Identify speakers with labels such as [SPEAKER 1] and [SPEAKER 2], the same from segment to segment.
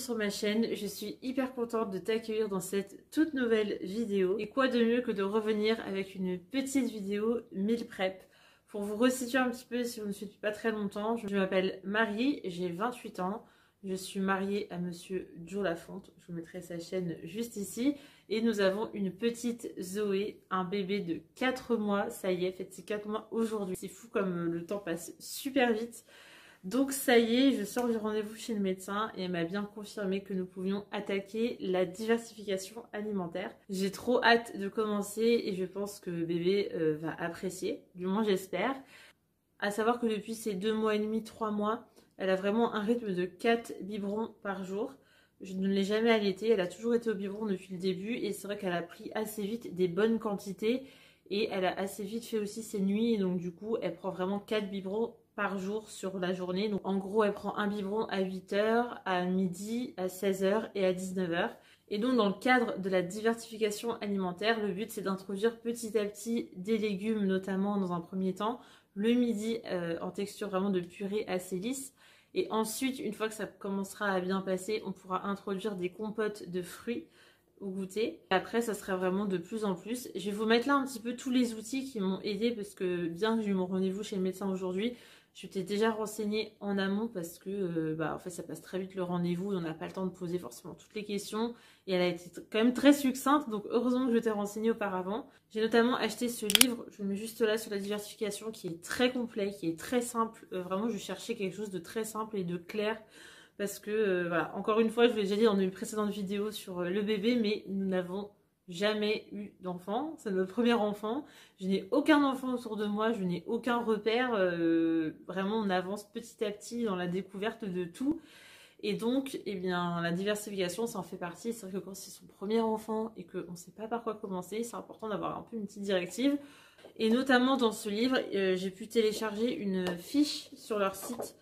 [SPEAKER 1] sur ma chaîne, je suis hyper contente de t'accueillir dans cette toute nouvelle vidéo. Et quoi de mieux que de revenir avec une petite vidéo meal prep. Pour vous resituer un petit peu si vous ne me suivez pas très longtemps, je m'appelle Marie, j'ai 28 ans. Je suis mariée à monsieur Joe Lafonte, je vous mettrai sa chaîne juste ici. Et nous avons une petite Zoé, un bébé de 4 mois, ça y est, faites ses 4 mois aujourd'hui. C'est fou comme le temps passe super vite. Donc ça y est, je sors du rendez-vous chez le médecin et elle m'a bien confirmé que nous pouvions attaquer la diversification alimentaire. J'ai trop hâte de commencer et je pense que bébé va apprécier, du moins j'espère. À savoir que depuis ces 2 mois et demi, 3 mois, elle a vraiment un rythme de 4 biberons par jour. Je ne l'ai jamais allaitée, elle a toujours été au biberon depuis le début et c'est vrai qu'elle a pris assez vite des bonnes quantités et elle a assez vite fait aussi ses nuits et donc du coup elle prend vraiment 4 biberons par jour sur la journée. Donc en gros elle prend un biberon à 8 h, à midi, à 16 h et à 19 h. Et donc dans le cadre de la diversification alimentaire, le but c'est d'introduire petit à petit des légumes notamment dans un premier temps, le midi en texture vraiment de purée assez lisse. Et ensuite, une fois que ça commencera à bien passer, on pourra introduire des compotes de fruits au goûter. Et après, ça sera vraiment de plus en plus. Je vais vous mettre là un petit peu tous les outils qui m'ont aidé parce que bien que j'ai eu mon rendez-vous chez le médecin aujourd'hui, je t'ai déjà renseignée en amont parce que en fait ça passe très vite le rendez-vous et on n'a pas le temps de poser forcément toutes les questions et elle a été quand même très succincte, donc heureusement que je t'ai renseignée auparavant. J'ai notamment acheté ce livre, je le mets juste là sur la diversification, qui est très complet, qui est très simple. Vraiment je cherchais quelque chose de très simple et de clair parce que voilà, encore une fois je vous l'ai déjà dit dans une précédente vidéo sur le bébé, mais nous n'avons jamais eu d'enfant, c'est notre premier enfant, je n'ai aucun enfant autour de moi, je n'ai aucun repère, vraiment on avance petit à petit dans la découverte de tout et donc eh bien la diversification ça en fait partie. C'est vrai que quand c'est son premier enfant et qu'on ne sait pas par quoi commencer, c'est important d'avoir un peu une petite directive et notamment dans ce livre j'ai pu télécharger une fiche sur leur site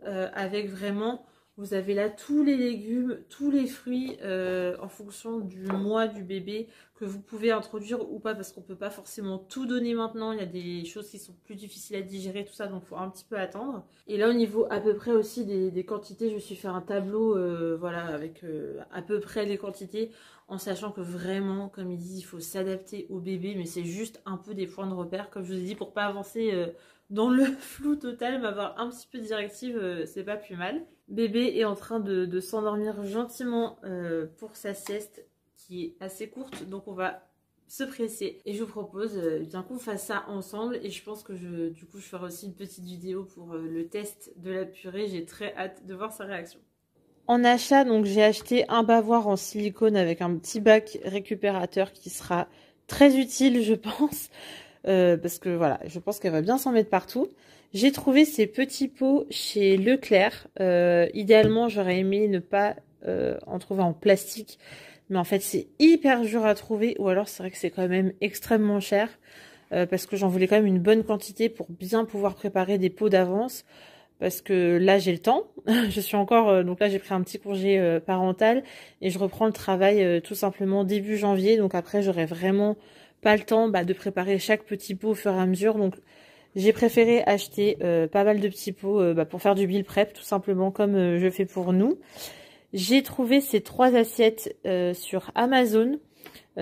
[SPEAKER 1] avec vraiment... Vous avez là tous les légumes, tous les fruits en fonction du mois du bébé que vous pouvez introduire ou pas parce qu'on ne peut pas forcément tout donner maintenant. Il y a des choses qui sont plus difficiles à digérer, tout ça, donc il faut un petit peu attendre. Et là au niveau à peu près aussi des quantités, je me suis fait un tableau voilà, avec à peu près les quantités en sachant que vraiment, comme ils disent, il faut s'adapter au bébé, mais c'est juste un peu des points de repère, comme je vous ai dit, pour pas avancer dans le flou total, mais avoir un petit peu de directive, c'est pas plus mal. Bébé est en train de s'endormir gentiment pour sa sieste qui est assez courte, donc on va se presser. Et je vous propose bien qu'on fasse ça ensemble et je pense que du coup je ferai aussi une petite vidéo pour le test de la purée. J'ai très hâte de voir sa réaction. En achat, donc j'ai acheté un bavoir en silicone avec un petit bac récupérateur qui sera très utile je pense. Parce que voilà, je pense qu'elle va bien s'en mettre partout. J'ai trouvé ces petits pots chez Leclerc. Idéalement, j'aurais aimé ne pas en trouver en plastique. Mais en fait, c'est hyper dur à trouver. Ou alors, c'est vrai que c'est quand même extrêmement cher. Parce que j'en voulais quand même une bonne quantité pour bien pouvoir préparer des pots d'avance. Parce que là, j'ai le temps. Je suis encore... donc là, j'ai pris un petit congé parental. Et je reprends le travail tout simplement début janvier. Donc après, j'aurai vraiment... pas le temps de préparer chaque petit pot au fur et à mesure, donc j'ai préféré acheter pas mal de petits pots pour faire du meal prep tout simplement comme je fais pour nous. J'ai trouvé ces 3 assiettes sur Amazon.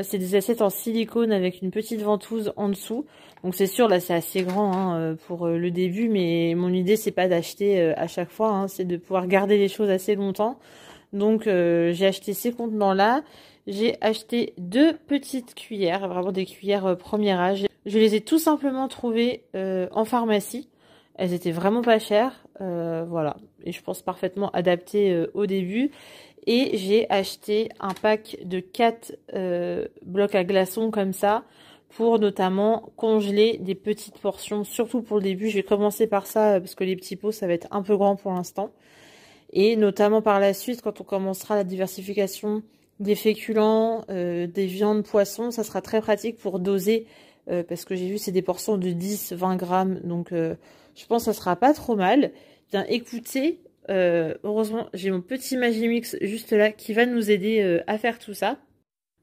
[SPEAKER 1] C'est des assiettes en silicone avec une petite ventouse en dessous. Donc c'est sûr là c'est assez grand pour le début, mais mon idée c'est pas d'acheter à chaque fois, c'est de pouvoir garder les choses assez longtemps. Donc j'ai acheté ces contenants là. J'ai acheté 2 petites cuillères, vraiment des cuillères premier âge. Je les ai tout simplement trouvées en pharmacie. Elles étaient vraiment pas chères, voilà. Et je pense parfaitement adaptées au début. Et j'ai acheté un pack de 4 blocs à glaçons comme ça, pour notamment congeler des petites portions, surtout pour le début. Je vais commencer par ça, parce que les petits pots, ça va être un peu grand pour l'instant. Et notamment par la suite, quand on commencera la diversification des féculents, des viandes, poissons, ça sera très pratique pour doser, parce que j'ai vu c'est des portions de 10-20 grammes, donc je pense que ça sera pas trop mal. Bien écoutez, heureusement j'ai mon petit Magimix juste là qui va nous aider à faire tout ça.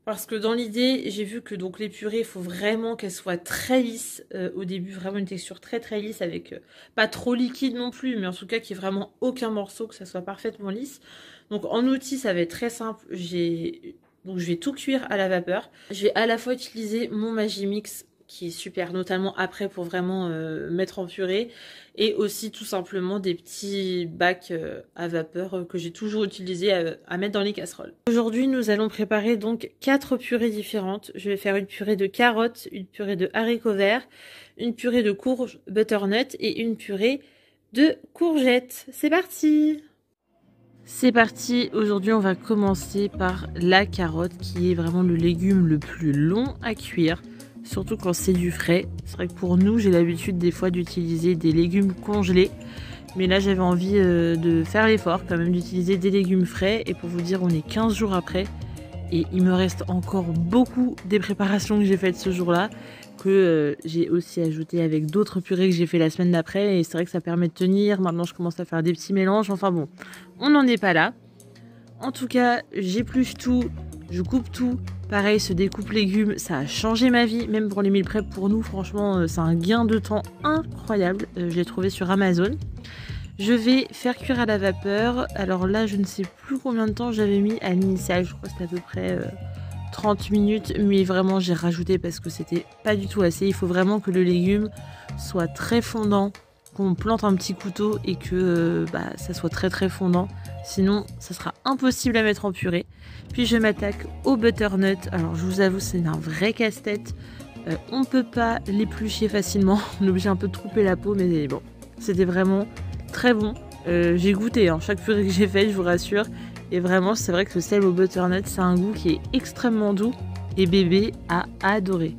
[SPEAKER 1] Parce que dans l'idée, j'ai vu que donc les purées, il faut vraiment qu'elles soient très lisses au début, vraiment une texture très très lisse avec pas trop liquide non plus, mais en tout cas qu'il n'y ait vraiment aucun morceau, que ça soit parfaitement lisse. Donc en outil, ça va être très simple. Donc je vais tout cuire à la vapeur. Je vais à la fois utiliser mon Magimix qui est super, notamment après pour vraiment mettre en purée, et aussi tout simplement des petits bacs à vapeur que j'ai toujours utilisé à mettre dans les casseroles. Aujourd'hui, nous allons préparer donc 4 purées différentes. Je vais faire une purée de carottes, une purée de haricots verts, une purée de courge butternut et une purée de courgettes. C'est parti! C'est parti, aujourd'hui on va commencer par la carotte qui est vraiment le légume le plus long à cuire. Surtout quand c'est du frais. C'est vrai que pour nous, j'ai l'habitude des fois d'utiliser des légumes congelés. Mais là, j'avais envie de faire l'effort quand même d'utiliser des légumes frais. Et pour vous dire, on est 15 jours après. Et il me reste encore beaucoup des préparations que j'ai faites ce jour-là. Que j'ai aussi ajouté avec d'autres purées que j'ai fait la semaine d'après. Et c'est vrai que ça permet de tenir. Maintenant, je commence à faire des petits mélanges. Enfin bon, on n'en est pas là. En tout cas, j'épluche tout. Je coupe tout. Pareil, ce découpe légumes, ça a changé ma vie. Même pour les meal prep, pour nous, franchement, c'est un gain de temps incroyable. Je l'ai trouvé sur Amazon. Je vais faire cuire à la vapeur. Alors là, je ne sais plus combien de temps j'avais mis à l'initial. Je crois que c'était à peu près 30 minutes. Mais vraiment, j'ai rajouté parce que c'était pas du tout assez. Il faut vraiment que le légume soit très fondant. Qu'on plante un petit couteau et que ça soit très très fondant. Sinon, ça sera impossible à mettre en purée. Puis je m'attaque au butternut. Alors je vous avoue, c'est un vrai casse-tête. On ne peut pas l'éplucher facilement. On est obligé un peu de couper la peau, mais bon, c'était vraiment très bon. J'ai goûté chaque purée que j'ai faite, je vous rassure. Et vraiment, c'est vrai que le sel au butternut, c'est un goût qui est extrêmement doux. Et bébé a adoré.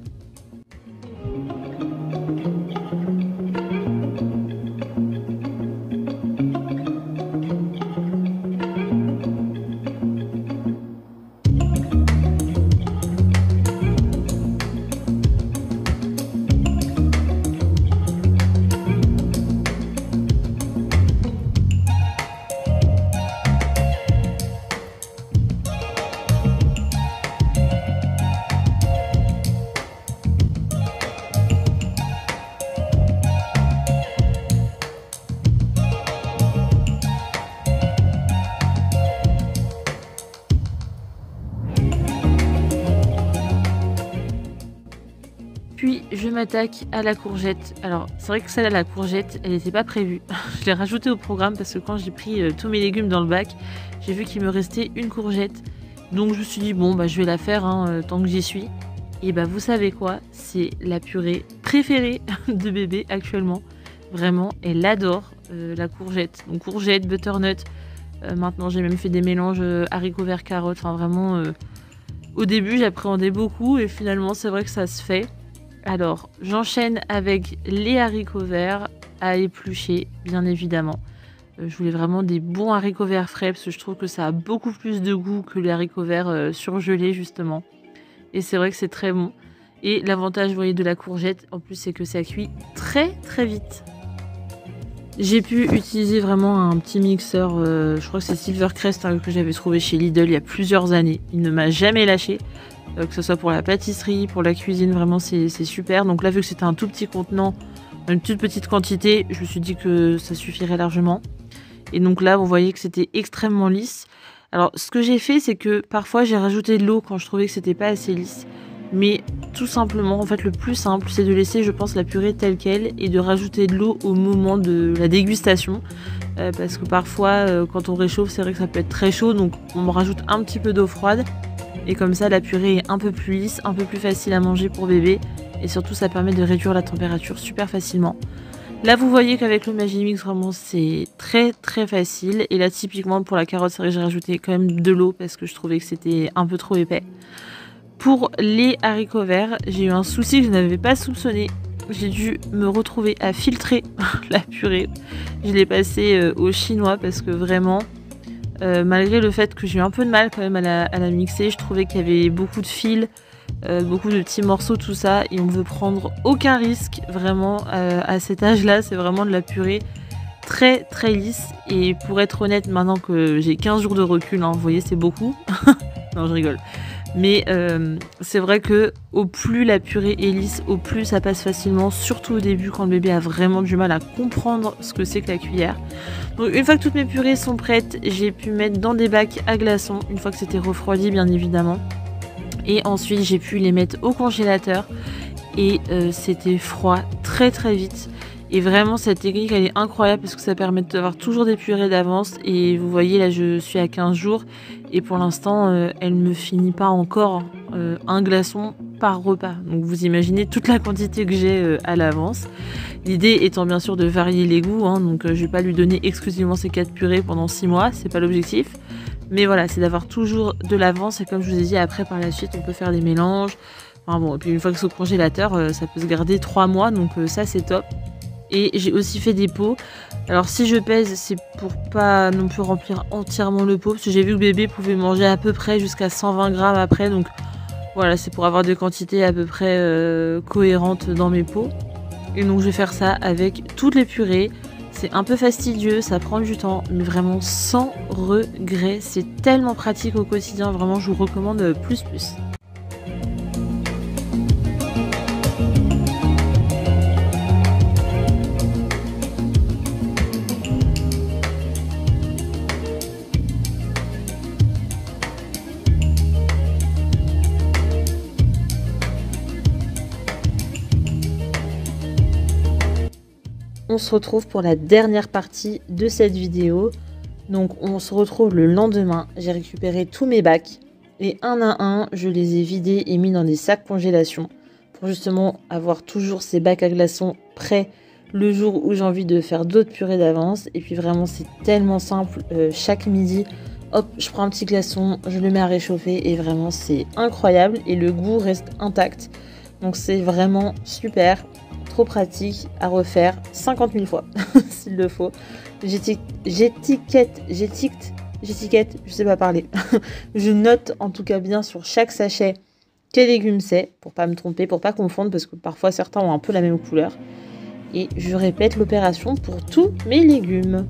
[SPEAKER 1] Puis je m'attaque à la courgette. Alors c'est vrai que celle à la courgette, elle n'était pas prévue. Je l'ai rajoutée au programme parce que quand j'ai pris tous mes légumes dans le bac, j'ai vu qu'il me restait une courgette. Donc je me suis dit bon je vais la faire tant que j'y suis. Et vous savez quoi, c'est la purée préférée de bébé actuellement. Vraiment, elle adore la courgette. Donc courgette, butternut. Maintenant j'ai même fait des mélanges haricots verts, carottes. Enfin vraiment, au début j'appréhendais beaucoup et finalement c'est vrai que ça se fait. Alors, j'enchaîne avec les haricots verts à éplucher, bien évidemment. Je voulais vraiment des bons haricots verts frais parce que je trouve que ça a beaucoup plus de goût que les haricots verts surgelés, justement. Et c'est vrai que c'est très bon. Et l'avantage, vous voyez, de la courgette, en plus, c'est que ça cuit très très vite. J'ai pu utiliser vraiment un petit mixeur, je crois que c'est Silvercrest que j'avais trouvé chez Lidl il y a plusieurs années. Il ne m'a jamais lâché. Que ce soit pour la pâtisserie, pour la cuisine, vraiment c'est super. Donc là, vu que c'était un tout petit contenant, une toute petite quantité, je me suis dit que ça suffirait largement. Et donc là, vous voyez que c'était extrêmement lisse. Alors ce que j'ai fait, c'est que parfois j'ai rajouté de l'eau quand je trouvais que c'était pas assez lisse. Mais tout simplement, en fait, le plus simple, c'est de laisser, je pense, la purée telle qu'elle et de rajouter de l'eau au moment de la dégustation. Parce que parfois, quand on réchauffe, c'est vrai que ça peut être très chaud. Donc on rajoute un petit peu d'eau froide. Et comme ça, la purée est un peu plus lisse, un peu plus facile à manger pour bébé. Et surtout, ça permet de réduire la température super facilement. Là, vous voyez qu'avec le Magimix, vraiment, c'est très très facile. Et là, typiquement, pour la carotte, c'est vrai que j'ai rajouté quand même de l'eau parce que je trouvais que c'était un peu trop épais. Pour les haricots verts, j'ai eu un souci que je n'avais pas soupçonné. J'ai dû me retrouver à filtrer la purée. Je l'ai passée au chinois parce que vraiment... malgré le fait que j'ai eu un peu de mal quand même à la mixer, je trouvais qu'il y avait beaucoup de fils, beaucoup de petits morceaux, tout ça, et on ne veut prendre aucun risque vraiment à cet âge-là. C'est vraiment de la purée très très lisse. Et pour être honnête, maintenant que j'ai 15 jours de recul, vous voyez, c'est beaucoup. Non, je rigole. Mais c'est vrai que au plus la purée est lisse, au plus ça passe facilement, surtout au début quand le bébé a vraiment du mal à comprendre ce que c'est que la cuillère. Donc une fois que toutes mes purées sont prêtes, j'ai pu mettre dans des bacs à glaçons, une fois que c'était refroidi bien évidemment. Et ensuite j'ai pu les mettre au congélateur et c'était froid très très vite. Et vraiment cette technique elle est incroyable parce que ça permet d'avoir toujours des purées d'avance. Et vous voyez là je suis à 15 jours et pour l'instant elle ne me finit pas encore un glaçon par repas. Donc vous imaginez toute la quantité que j'ai à l'avance. L'idée étant bien sûr de varier les goûts, hein, donc je vais pas lui donner exclusivement ces 4 purées pendant 6 mois, c'est pas l'objectif. Mais voilà, c'est d'avoir toujours de l'avance et comme je vous ai dit après par la suite on peut faire des mélanges. Enfin bon, et puis une fois que c'est au congélateur ça peut se garder 3 mois donc ça c'est top. Et j'ai aussi fait des pots. Alors si je pèse, c'est pour pas non plus remplir entièrement le pot. Parce que j'ai vu que bébé pouvait manger à peu près jusqu'à 120 grammes après. Donc voilà, c'est pour avoir des quantités à peu près cohérentes dans mes pots. Et donc je vais faire ça avec toutes les purées. C'est un peu fastidieux, ça prend du temps, mais vraiment sans regret. C'est tellement pratique au quotidien, vraiment je vous recommande plus. On se retrouve pour la dernière partie de cette vidéo. Donc on se retrouve le lendemain. J'ai récupéré tous mes bacs et un à un, je les ai vidés et mis dans des sacs congélation pour justement avoir toujours ces bacs à glaçons prêts le jour où j'ai envie de faire d'autres purées d'avance. Et puis vraiment c'est tellement simple, chaque midi, hop, je prends un petit glaçon, je le mets à réchauffer et vraiment c'est incroyable et le goût reste intact. Donc c'est vraiment super. Trop pratique à refaire 50 000 fois s'il le faut. J'étiquette, je sais pas parler. Je note en tout cas bien sur chaque sachet quel légume c'est pour pas me tromper, pour pas confondre parce que parfois certains ont un peu la même couleur. Et je répète l'opération pour tous mes légumes.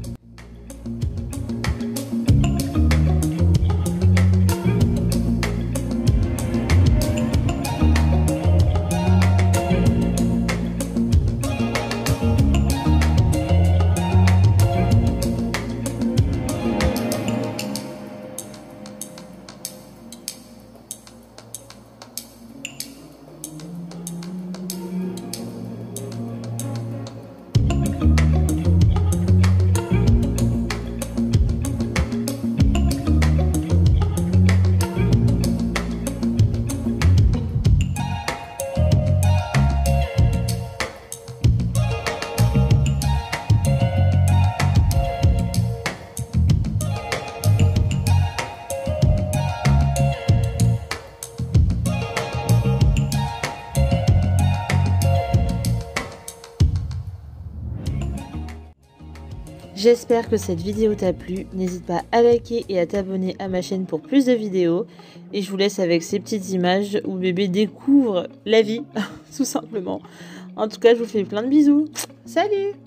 [SPEAKER 1] J'espère que cette vidéo t'a plu, n'hésite pas à liker et à t'abonner à ma chaîne pour plus de vidéos. Et je vous laisse avec ces petites images où bébé découvre la vie, tout simplement. En tout cas, je vous fais plein de bisous. Salut!